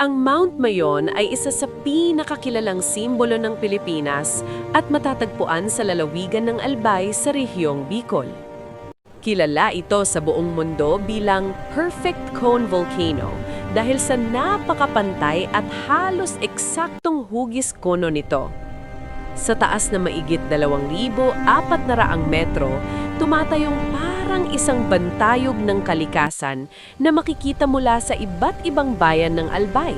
Ang Mount Mayon ay isa sa pinakakilalang simbolo ng Pilipinas at matatagpuan sa lalawigan ng Albay sa rehiyong Bicol. Kilala ito sa buong mundo bilang perfect cone volcano dahil sa napakapantay at halos eksaktong hugis kono nito. Sa taas na maigit 2,400 metro, tumatayong parang isang bantayog ng kalikasan na makikita mula sa iba't ibang bayan ng Albay.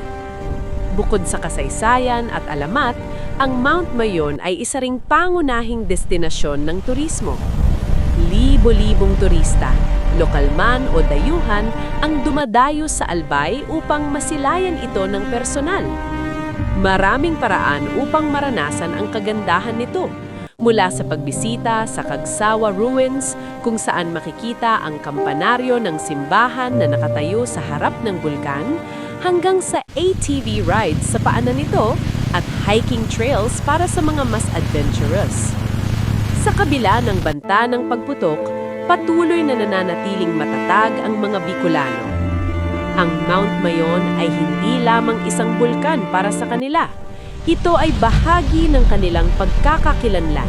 Bukod sa kasaysayan at alamat, ang Mount Mayon ay isa ring pangunahing destinasyon ng turismo. Libo-libong turista, lokal man o dayuhan, ang dumadayo sa Albay upang masilayan ito ng personal. Maraming paraan upang maranasan ang kagandahan nito, mula sa pagbisita sa Kagsawa Ruins kung saan makikita ang kampanaryo ng simbahan na nakatayo sa harap ng bulkan, hanggang sa ATV rides sa paanan nito at hiking trails para sa mga mas adventurous. Sa kabila ng banta ng pagputok, patuloy na nananatiling matatag ang mga Bicolano. Ang Mount Mayon ay hindi lamang isang bulkan para sa kanila. Ito ay bahagi ng kanilang pagkakakilanlan.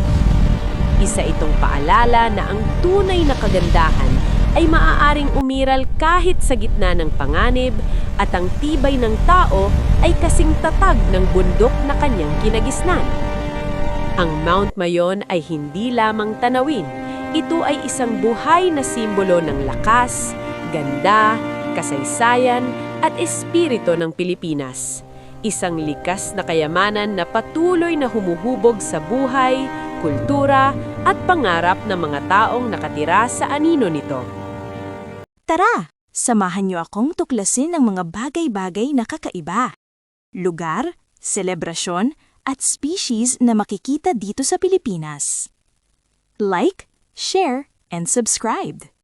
Isa itong paalala na ang tunay na kagandahan ay maaaring umiral kahit sa gitna ng panganib at ang tibay ng tao ay kasing tatag ng bundok na kanyang kinagisnan. Ang Mount Mayon ay hindi lamang tanawin. Ito ay isang buhay na simbolo ng lakas, ganda, kasaysayan at espiritu ng Pilipinas. Isang likas na kayamanan na patuloy na humuhubog sa buhay, kultura at pangarap ng mga taong nakatira sa anino nito. Tara, samahan niyo akong tuklasin ang mga bagay-bagay na kakaiba. Lugar, selebrasyon, at species na makikita dito sa Pilipinas. Like, share, and subscribe.